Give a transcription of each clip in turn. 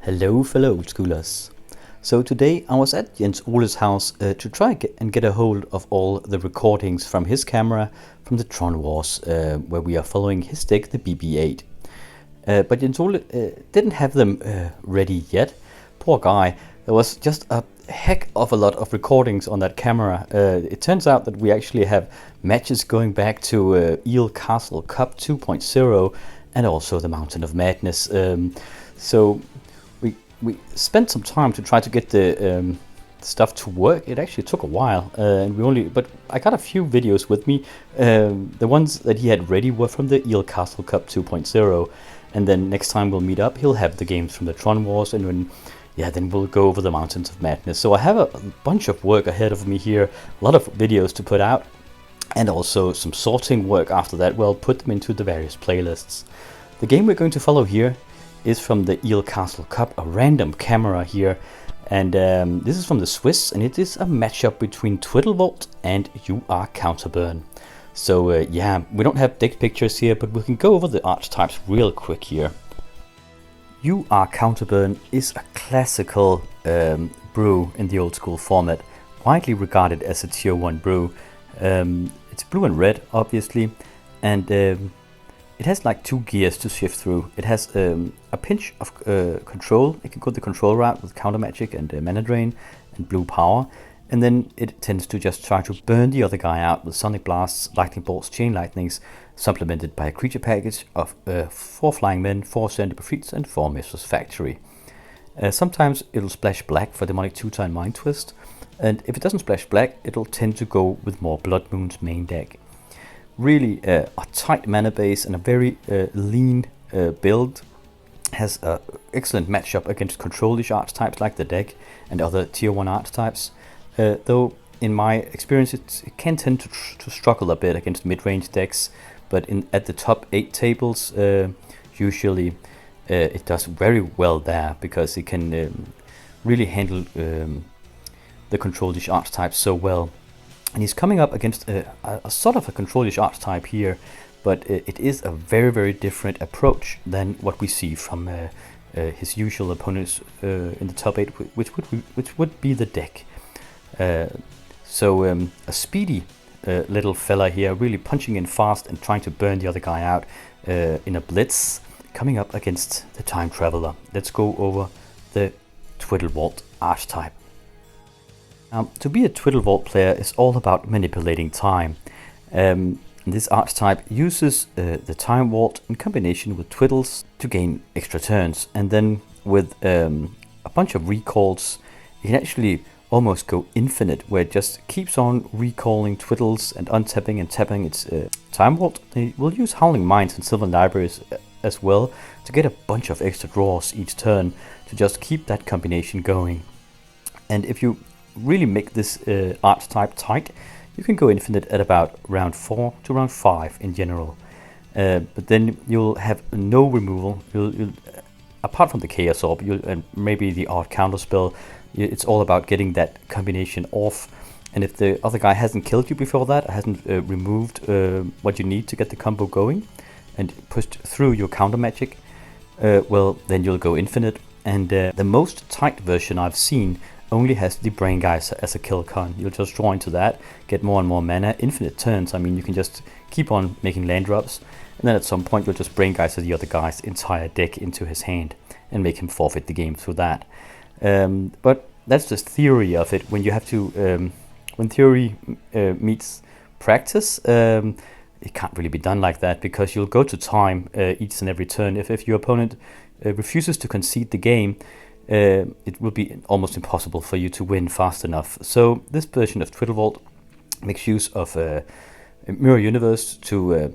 Hello fellow old schoolers. So today I was at Jens Ole's house to try and get a hold of all the recordings from his camera from the Tron Wars where we are following his deck, the BB-8. But Jens Ole didn't have them ready yet. Poor guy. There was just a heck of a lot of recordings on that camera. It turns out that we actually have matches going back to Eel Castle Cup 2.0 and also the Mountain of Madness. So we spent some time to try to get the stuff to work. It actually took a while, but I got a few videos with me. The ones that he had ready were from the Eel Castle Cup 2.0, and then next time we'll meet up, he'll have the games from the Tron Wars, and then we'll go over the Mountains of Madness. So I have a bunch of work ahead of me here, a lot of videos to put out, and also some sorting work after that. Well, put them into the various playlists. The game we're going to follow here is from the Eel Castle Cup, a random camera here, and this is from the Swiss, and it is a matchup between Twiddle-Vault and Counterburn. So we don't have deck pictures here, but we can go over the archetypes real quick here. Counterburn is a classical brew in the old school format, widely regarded as a tier 1 brew. It's blue and red, obviously, and it has like two gears to shift through. It has a pinch of control. It can go the control route with counter magic and mana drain and blue power, and then it tends to just try to burn the other guy out with sonic blasts, lightning bolts, chain lightnings, supplemented by a creature package of 4 flying men, 4 Centaur Fleets, and 4 Mistress Factory. Sometimes it'll splash black for demonic tutor mind twist, and if it doesn't splash black, it'll tend to go with more Blood Moon's main deck. Really a tight mana base and a very lean build. Has an excellent matchup against control-ish archetypes like the deck and other tier 1 archetypes. Though in my experience it can tend to struggle a bit against mid-range decks, but at the top 8 tables usually it does very well there, because it can really handle the control-ish archetypes so well. And he's coming up against a sort of a control-ish archetype here, but it is a very, very different approach than what we see from his usual opponents in the top 8, which would be the deck. So a speedy little fella here, really punching in fast and trying to burn the other guy out in a blitz, coming up against the Time Traveler. Let's go over the Twiddle-Vault archetype. To be a Twiddle-Vault player is all about manipulating time. This archetype uses the Time Vault in combination with Twiddles to gain extra turns, and then with a bunch of recalls you can actually almost go infinite, where it just keeps on recalling Twiddles and untapping and tapping its Time Vault. They will use Howling Mines and Sylvan Libraries as well to get a bunch of extra draws each turn to just keep that combination going. And if you really make this archetype tight, you can go infinite at about round 4 to round 5 in general. But then you'll have no removal. You'll apart from the Chaos Orb and maybe the odd counter spell, it's all about getting that combination off. And if the other guy hasn't killed you before that, hasn't removed what you need to get the combo going and pushed through your counter magic, well, then you'll go infinite. And the most tight version I've seen only has the Brain Geyser as a kill con. You'll just draw into that, get more and more mana, infinite turns. I mean, you can just keep on making land drops, and then at some point you'll just Brain Geyser the other guy's entire deck into his hand and make him forfeit the game through that. But that's just theory of it. When you have to, when theory meets practice, it can't really be done like that, because you'll go to time each and every turn. If your opponent refuses to concede the game, it will be almost impossible for you to win fast enough. So this version of Twiddle-Vault makes use of a Mirror Universe to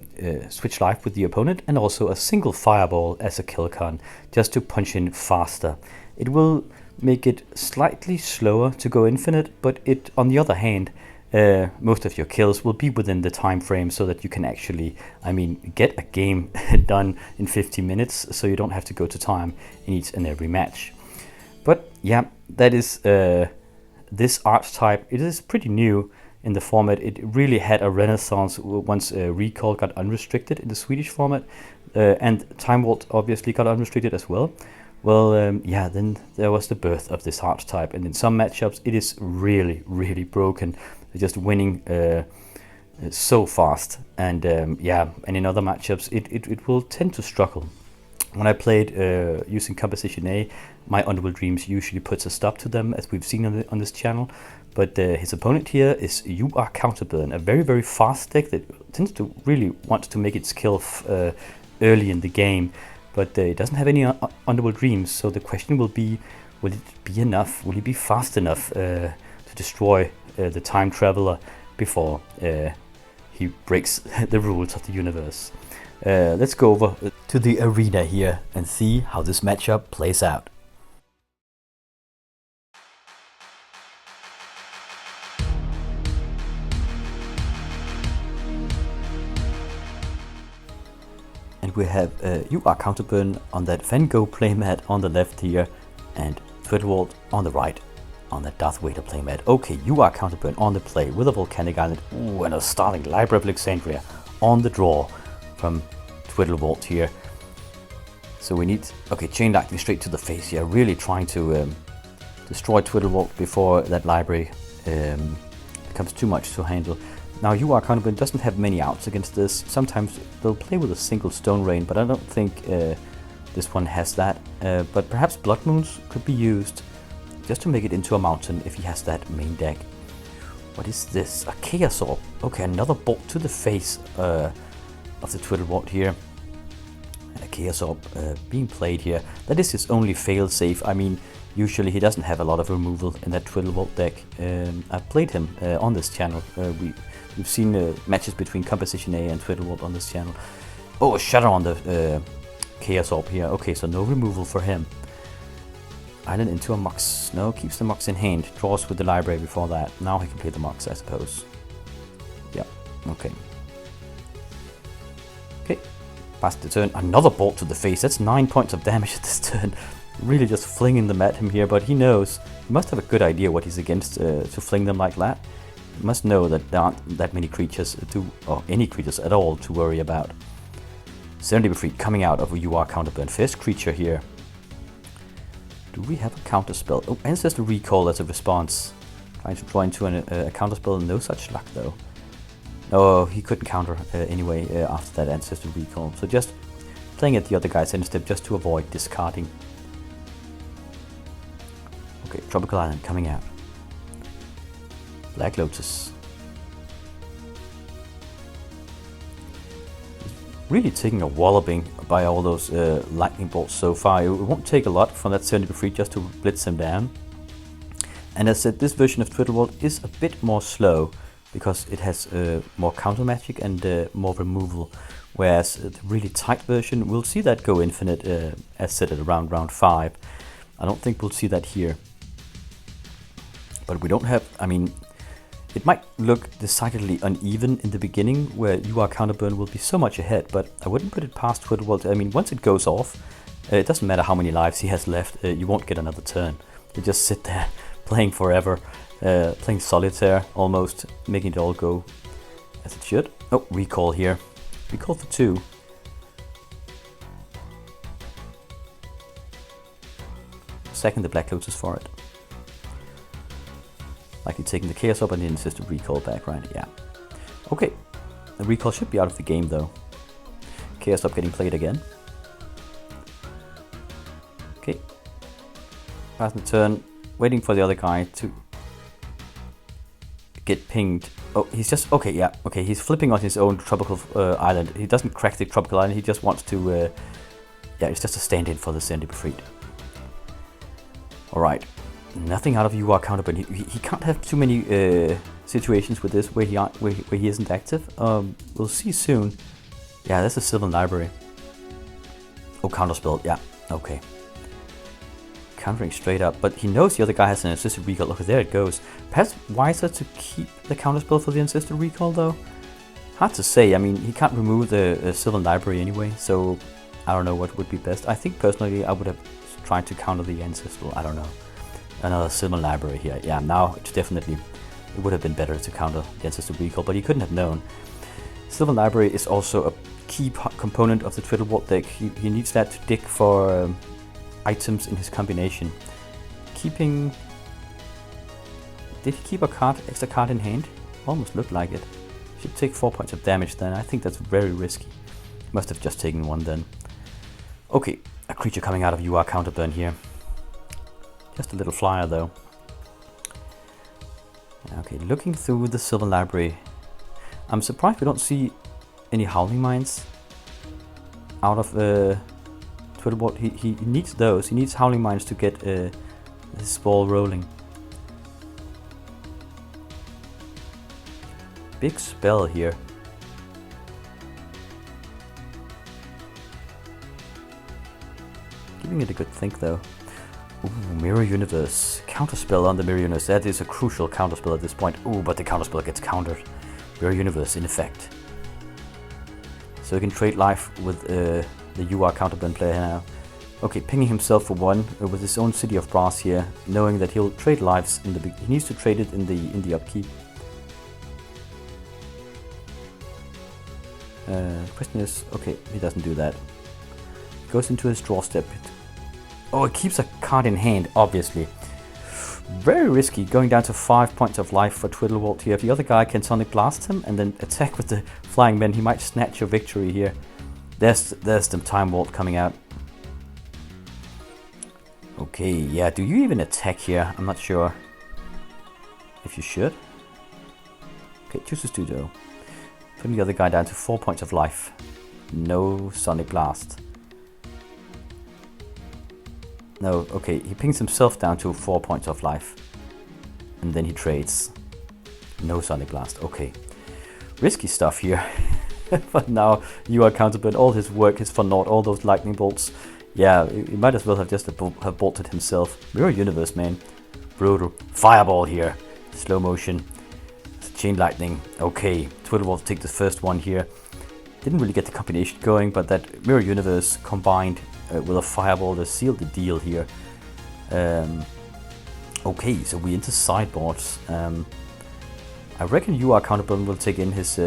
switch life with the opponent, and also a single Fireball as a kill con, just to punch in faster. It will make it slightly slower to go infinite, but it, on the other hand, most of your kills will be within the time frame, so that you can actually, get a game done in 50 minutes, so you don't have to go to time in each and every match. But yeah, that is this archetype. It is pretty new in the format. It really had a renaissance once Recall got unrestricted in the Swedish format, and Time Vault obviously got unrestricted as well. Well, yeah, then there was the birth of this archetype, and in some matchups it is really, really broken. They're just winning so fast, and yeah, and in other matchups it will tend to struggle. When I played using Composition A, my Underworld Dreams usually puts a stop to them, as we've seen on this channel. But his opponent here is You Are Counterburn, a very, very fast deck that tends to really want to make its kill early in the game. But it doesn't have any Underworld Dreams, so the question will be it be enough? Will he be fast enough to destroy the Time Traveler before he breaks the rules of the universe? Let's go over to the arena here and see how this matchup plays out. And we have You Are Counterburn on that Van Gogh playmat on the left here, and Twiddle-Vault on the right on that Darth Vader playmat. Okay, You Are Counterburn on the play with a Volcanic Island. Ooh, and a Starling Library of Alexandria on the draw from Twiddle-Vault here. So we need, okay, Chain Lightning straight to the face here, really trying to destroy Twiddle-Vault before that library becomes too much to handle. Now You Are Counterburn doesn't have many outs against this. Sometimes they'll play with a single Stone Rain, but I don't think this one has that. But perhaps Blood Moons could be used just to make it into a mountain if he has that main deck. What is this? A Chaos Orb. Okay, another bolt to the face of the Twiddle-Vault here. And a Chaos Orb being played here. That is his only fail-safe. I mean, usually he doesn't have a lot of removal in that Twiddle-Vault deck. I've played him on this channel. We've seen matches between Composition A and Twiddle-Vault on this channel. Oh, a Shatter on the Chaos Orb here. Okay, so no removal for him. Island into a Mox. No, keeps the Mox in hand. Draws with the library before that. Now he can play the Mox, I suppose. Yeah, okay. Okay, past the turn. Another bolt to the face. That's 9 points of damage at this turn. Really just flinging them at him here, but he knows. He must have a good idea what he's against to fling them like that. He must know that there aren't that many creatures or any creatures at all to worry about. Serendipity coming out of a You Are Counterburn. First creature here. Do we have a counter spell? Oh, Ancestor Recall as a response. Trying to draw into a counter spell. No such luck though. No, he couldn't counter anyway after that Ancestor Recall. So just playing at the other guy's end step just to avoid discarding. Okay, Tropical Island coming out. Black Lotus. Really taking a walloping by all those lightning bolts so far. It won't take a lot from that Serendipity just to blitz them down. And as I said, this version of Twiddle-Vault is a bit more slow because it has more counter magic and more removal. Whereas the really tight version, we'll see that go infinite as said at around round 5. I don't think we'll see that here. But we don't have, I mean, it might look decidedly uneven in the beginning, where You Are Counterburn will be so much ahead, but I wouldn't put it past Twiddle-Vault. I mean, once it goes off, it doesn't matter how many lives he has left, you won't get another turn. You just sit there, playing forever, playing solitaire almost, making it all go as it should. Oh, recall here. Recall for 2. Second the Black Lotus for it. Likely taking the Chaos Orb and the Ancestor Recall back, right? Yeah. Okay. The Recall should be out of the game though. Chaos Orb getting played again. Okay. Passing the turn. Waiting for the other guy to get pinged. Oh, he's just... Okay, yeah. Okay, he's flipping on his own Tropical Island. He doesn't crack the Tropical Island. He just wants to... yeah, it's just a stand-in for the Serendipity. Alright. Nothing out of You Are Counterburn. He can't have too many situations with this where he isn't active. We'll see soon. Yeah, that's a Sylvan Library. Oh, counterspell. Yeah, okay. Countering straight up, but he knows the other guy has an Ancestor Recall. Look, there it goes. Perhaps wiser to keep the counterspell for the Ancestor Recall though. Hard to say. I mean, he can't remove the Sylvan Library anyway, so I don't know what would be best. I think personally I would have tried to counter the Ancestral. I don't know. Another Sylvan Library here. Yeah, now it's definitely, it would have been better to counter the Ancestor Recall, but he couldn't have known. Sylvan Library is also a key component of the Twiddle-Vault deck. He needs that to dig for items in his combination. Keeping... Did he keep a extra card in hand? Almost looked like it. Should take 4 points of damage then. I think that's very risky. Must have just taken one then. Okay, a creature coming out of UR Counterburn here. Just a little flyer though. Okay, looking through the Silver Library. I'm surprised we don't see any Howling Mines out of Twiddle-Vault. He needs those. He needs Howling Mines to get his ball rolling. Big spell here. Giving it a good think though. Ooh, Mirror Universe. Counterspell on the Mirror Universe. That is a crucial counterspell at this point. Ooh, but the counterspell gets countered. Mirror Universe in effect. So he can trade life with the UR Counterburn player now. Okay, pinging himself for one with his own City of Brass here, knowing that he'll trade lives in the he needs to trade it in the upkeep. Question is, okay, he doesn't do that. Goes into his draw step. Oh, it keeps a card in hand, obviously. Very risky, going down to 5 points of life for Twiddle-Vault here. If the other guy can Sonic Blast him and then attack with the Flying Men, he might snatch a victory here. There's the Time Vault coming out. Okay, yeah, do you even attack here? I'm not sure if you should. Okay, chooses to though. Putting the other guy down to 4 points of life. No Sonic Blast. No, okay, he pings himself down to 4 points of life. And then he trades. No Sonic Blast, okay. Risky stuff here. But now UR Counterburn, all his work is for naught, all those lightning bolts. Yeah, he might as well have just have bolted himself. Mirror Universe, man. Brutal. Fireball here. Slow motion. Chain lightning. Okay, Twiddle-Vault take the first one here. Didn't really get the combination going, but that Mirror Universe combined with a fireball to seal the deal here. Okay, so we into sideboards. I reckon UR Counterburn will take in his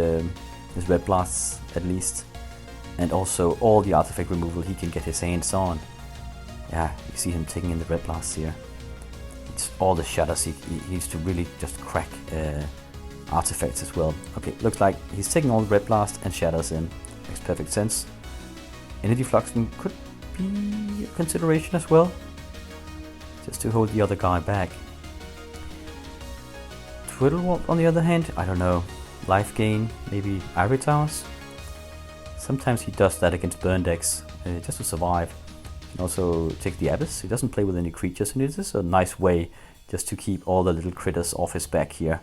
Red Blasts at least, and also all the artifact removal he can get his hands on. Yeah, you see him taking in the Red Blasts here. It's all the shatters. He needs to really just crack artifacts as well. Okay, looks like he's taking all the Red Blast and shatters in. Makes perfect sense. Energy Fluxing could be a consideration as well, just to hold the other guy back. Twiddle-Vault on the other hand, I don't know. Life gain, maybe Ivory Towers? Sometimes he does that against burn decks, just to survive. He can also take the Abyss. He doesn't play with any creatures, and it is a nice way just to keep all the little critters off his back here.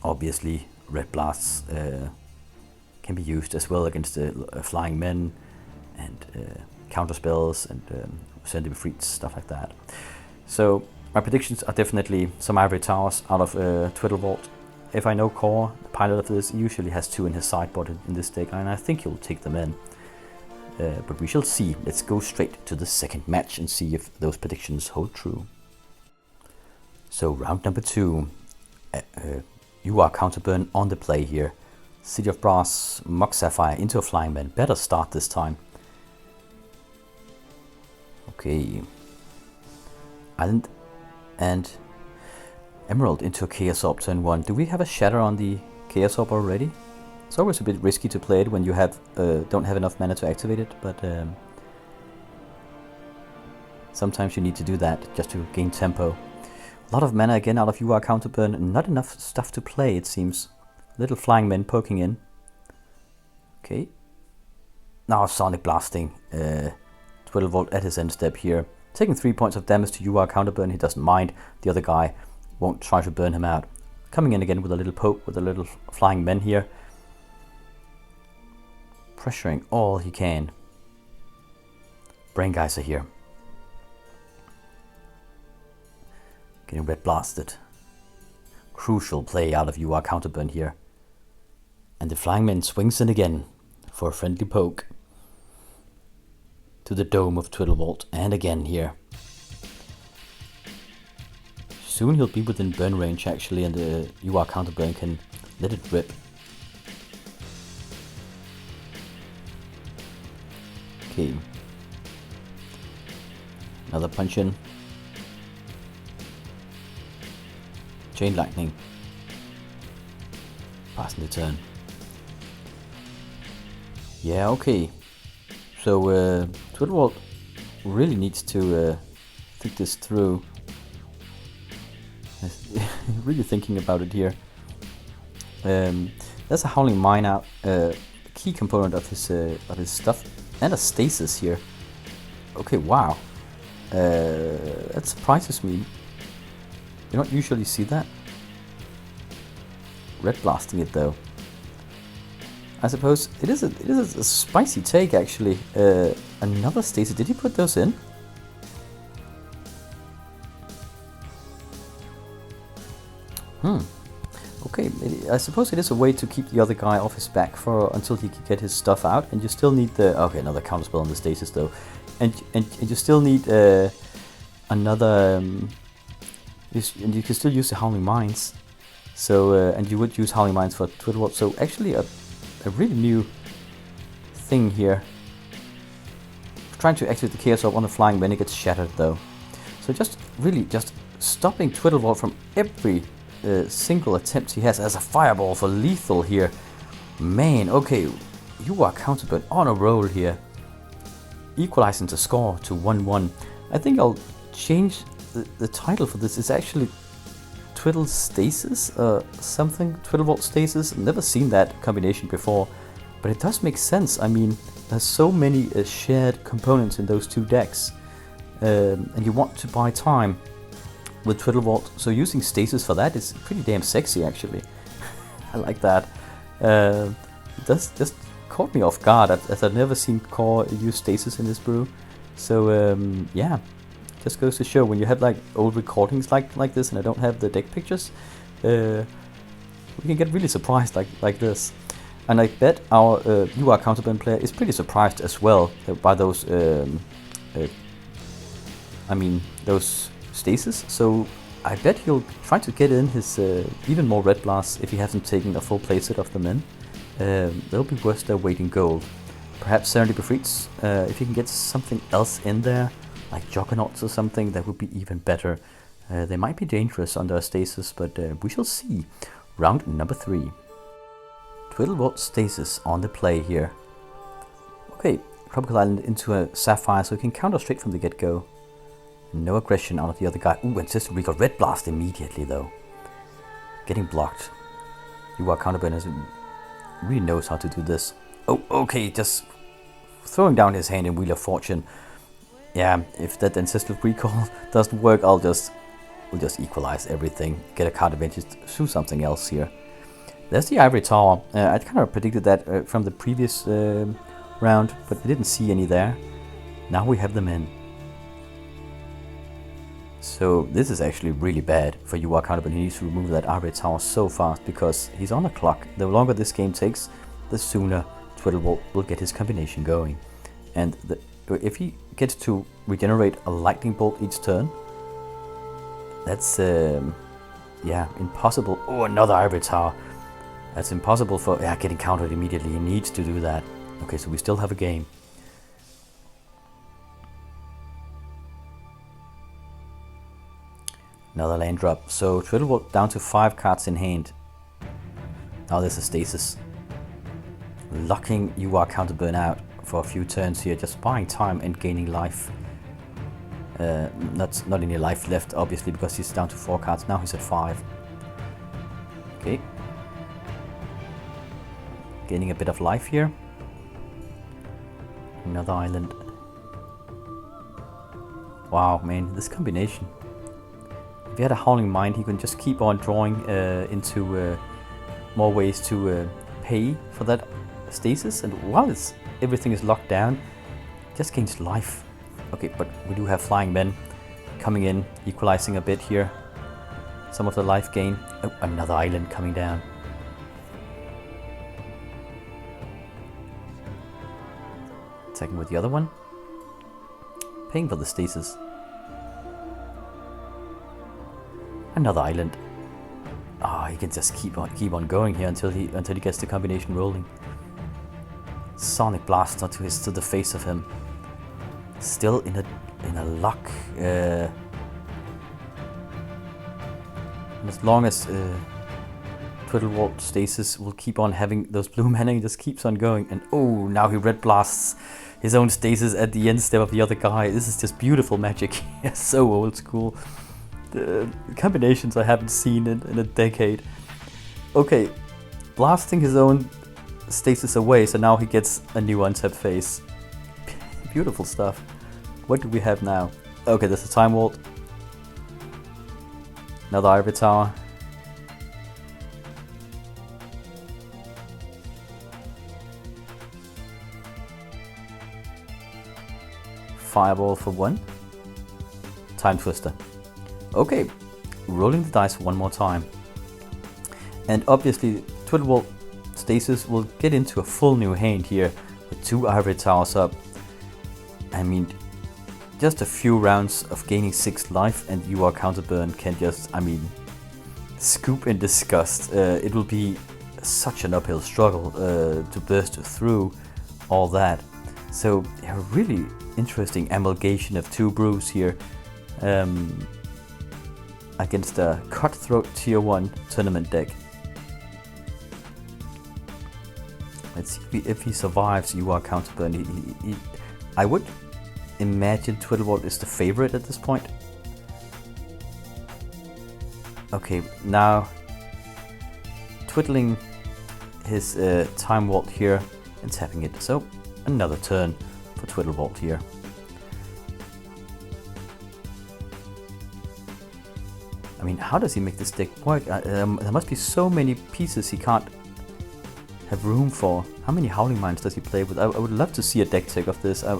Obviously, Red Blasts can be used as well against the Flying Men and counter spells and send him freaks, stuff like that. So my predictions are definitely some Ivory Towers out of Twiddle-Vault. If I know Core, the pilot of this, usually has 2 in his sideboard in this deck, and I think he'll take them in. But we shall see. Let's go straight to the second match and see if those predictions hold true. So round number 2. UR Counterburn on the play here. City of Brass, Mock Sapphire into a Flying Man. Better start this time. Okay. Island and Emerald into a Chaos Orb turn 1. Do we have a Shatter on the Chaos Orb already? It's always a bit risky to play it when you have don't have enough mana to activate it, but sometimes you need to do that just to gain tempo. A lot of mana again out of UR Counterburn, and not enough stuff to play, it seems. Little Flying Men poking in. Okay. Now Sonic Blasting. Twiddle-Vault at his end step here. Taking 3 points of damage to UR Counterburn, he doesn't mind. The other guy won't try to burn him out. Coming in again with a little poke with a little Flying Men here. Pressuring all he can. Brain Geyser here. Getting Red Blasted. Crucial play out of UR Counterburn here. And the Flying Man swings in again for a friendly poke to the dome of Twiddle-Vault, and again here. Soon he'll be within burn range actually, and the UR Counterburn can let it rip. Okay. Another punch in. Chain lightning. Passing the turn. Yeah, okay. So Twiddle-Vault really needs to think this through. Really thinking about it here. There's a Howling Mine out, key component of his stuff, and a Stasis here. Okay, wow. That surprises me. You don't usually see that. Red blasting it though. I suppose it is a spicy take actually. Another Stasis. Did he put those in? Okay, I suppose it is a way to keep the other guy off his back for until he can get his stuff out, and you still need the another counterspell on the Stasis though, and you still need another. And you can still use the Howling Mines, so and you would use Howling Mines for Twiddle-Vault. So actually a really new thing here. Trying to activate the Chaos Orb on the flying when it gets shattered though. So just stopping Twiddle-Vault from every single attempt he has as a fireball for lethal here. Man, okay, you are Counterburn on a roll here. Equalizing the score to 1-1. I think I'll change the title for this. It's actually Twiddle Stasis something. Twiddle-Vault Stasis. I've never seen that combination before, but it does make sense. I mean, there's so many shared components in those two decks, and you want to buy time with Twiddle-Vault, so using Stasis for that is pretty damn sexy actually. I like that. That's just caught me off guard, as I've never seen Core use Stasis in this brew. So yeah, just goes to show when you have like old recordings like this, and I don't have the deck pictures, we can get really surprised like this. And I bet our UR Counterburn player is pretty surprised as well by those those Stasis, so I bet he'll try to get in his even more red blasts if he hasn't taken a full playset of them in. They'll be worth their weight in gold. Perhaps Serendipity Freaks, if he can get something else in there, like Juggernauts or something, that would be even better. They might be dangerous under a Stasis, but we shall see. Round number 3. Twiddle-Vault Stasis on the play here. Okay, Tropical Island into a Sapphire, so he can counter straight from the get-go. No aggression out of the other guy. Ooh, and System Recall Red Blast immediately though. Getting blocked. UR Counterburn really knows how to do this. Oh, okay, just throwing down his hand in Wheel of Fortune. Yeah, if that Ancestral Recall doesn't work, we'll just equalize everything. Get a card advantage through something else here. There's the Ivory Tower. I kind of predicted that from the previous round, but I didn't see any there. Now we have them in. So this is actually really bad for UR Counterburn. He needs to remove that Ivory Tower so fast because he's on the clock. The longer this game takes, the sooner Twiddle-Vault will get his combination going. And if he gets to regenerate a lightning bolt each turn, that's yeah, impossible. Oh, another Ivory Tower. That's impossible for getting countered immediately. He needs to do that. Okay, so we still have a game. Another land drop. So Twiddle-Vault down to 5 cards in hand. Now there's a Stasis. Locking UR Counterburn out for a few turns here, just buying time and gaining life. Not any life left, obviously, because he's down to 4 cards. Now he's at 5. Okay. Gaining a bit of life here. Another island. Wow, man, this combination. If he had a Howling Mine, he can just keep on drawing into more ways to pay for that Stasis, and while everything is locked down, just gains life. Okay, but we do have Flying Men coming in, equalizing a bit here. Some of the life gain. Oh, another island coming down. Attacking with the other one. Paying for the Stasis. Another island. He can just keep on going here until he gets the combination rolling. Sonic Blaster to the face of him. Still in a in a lock. And as long as Twiddle-Vault Stasis will keep on having those blue mana, he just keeps on going. And oh, now he red blasts his own Stasis at the end step of the other guy. This is just beautiful magic. So old school. The combinations I haven't seen in a decade. Okay, blasting his own Stasis away, so now he gets a new untapped phase. Beautiful stuff. What do we have now? Okay, there's a Time Vault. Another Ivory Tower. Fireball for 1. Time Twister. Okay, rolling the dice one more time. And obviously, Twiddle-Vault Stasis will get into a full new hand here with 2 Ivory Towers up. I mean, just a few rounds of gaining 6 life and you are Counterburn can just, I mean, scoop in disgust. It will be such an uphill struggle to burst through all that. So a really interesting amalgamation of 2 brews here against a cutthroat tier 1 tournament deck. Let's see if he survives you are Counterburn. I would imagine Twiddle-Vault is the favorite at this point. Okay, now twiddling his Time Vault here and tapping it. So another turn for Twiddle-Vault here. I mean, how does he make this deck work? There must be so many pieces he can't have room for. How many Howling Mines does he play with? I would love to see a deck tech of this. I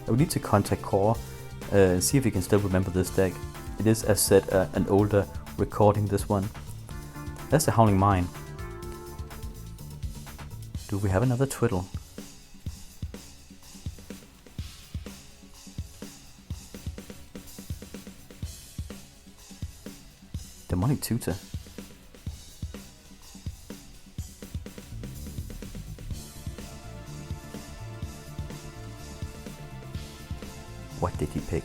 would need to contact Core and see if he can still remember this deck. It is, as said, an older recording, this one. That's the Howling Mine. Do we have another Twiddle? Demonic Tutor. What did he pick?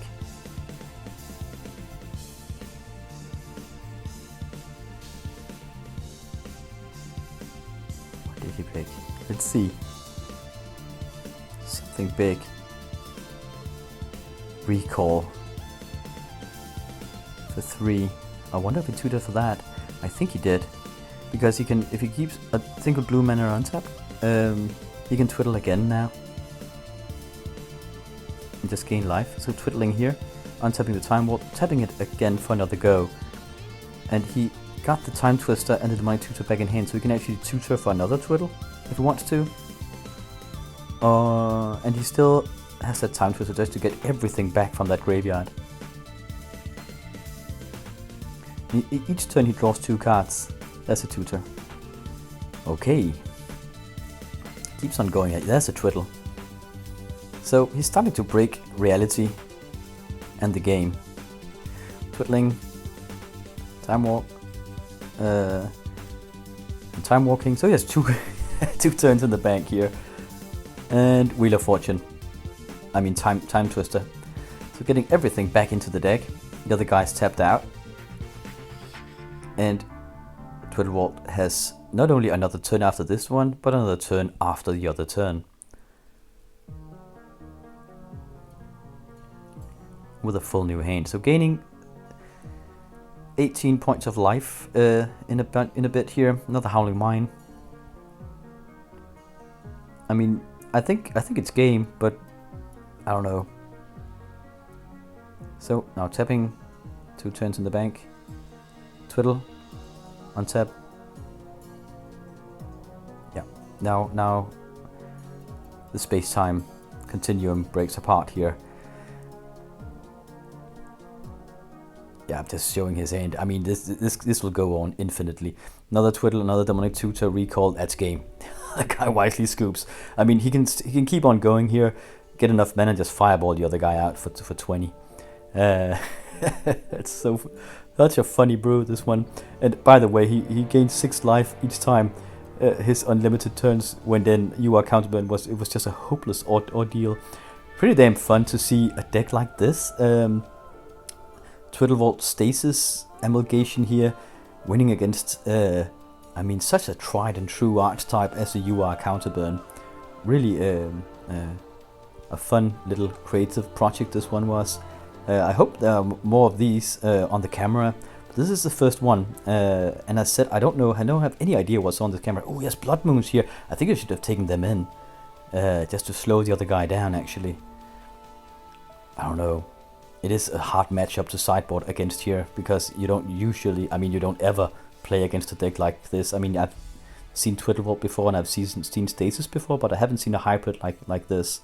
What did he pick? Let's see. Something big. Recall. For 3. I wonder if he tutored for that. I think he did. Because he can, if he keeps a single blue mana on tap, he can twiddle again now. And just gain life. So twiddling here, untapping the Time Vault, tapping it again for another go. And he got the Time Twister and the Demonic Tutor back in hand, so he can actually tutor for another twiddle if he wants to. And he still has that Time Twister just to get everything back from that graveyard. Each turn he draws 2 cards. That's a tutor. Okay. Keeps on going. There's a twiddle. So he's starting to break reality and the game. Twiddling, Time Walk, and Time Walking. So he has 2 turns in the bank here. And Wheel of Fortune. I mean Time Twister. So getting everything back into the deck. The other guy's tapped out. And Twiddle-Vault has not only another turn after this one, but another turn after the other turn. With a full new hand. So gaining 18 points of life in a bit here. Another Howling Mine. I mean, I think it's game, but I don't know. So now tapping, 2 turns in the bank. Twiddle, untap. Yeah, now the space-time continuum breaks apart here. Yeah, I'm just showing his hand. I mean, this will go on infinitely. Another Twiddle, another Demonic Tutor, recall. That's game. The guy wisely scoops. I mean, he can keep on going here, get enough mana, just fireball the other guy out for 20. It's such a funny brew, this one. And by the way, he gained 6 life each time his unlimited turns went in. You are Counterburn it was just a hopeless ordeal. pretty damn fun to see a deck like this. Twiddle-Vault Stasis amalgamation here, winning against, I mean, such a tried and true archetype as a UR Counterburn. Really a fun little creative project this one was. I hope there are more of these on the camera. But this is the first one, and I said I don't have any idea what's on the camera. Oh yes, Blood Moons here. I think I should have taken them in, just to slow the other guy down actually. I don't know. It is a hard matchup to sideboard against here, because you don't usually, I mean, you don't ever play against a deck like this. I mean, I've seen Twiddle-Vault before and I've seen Stasis before, but I haven't seen a hybrid like this.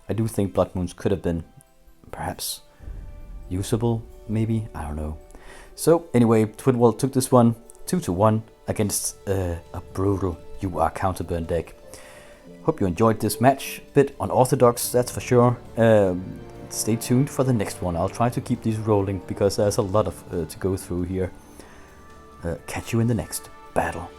I do think Blood Moons could have been perhaps usable, maybe, I don't know. So anyway, Twiddle-Vault took this one 2-1 against a brutal UR Counterburn deck. Hope you enjoyed this match, bit unorthodox, that's for sure. Stay tuned for the next one. I'll try to keep these rolling because there's a lot of to go through here. Catch you in the next battle.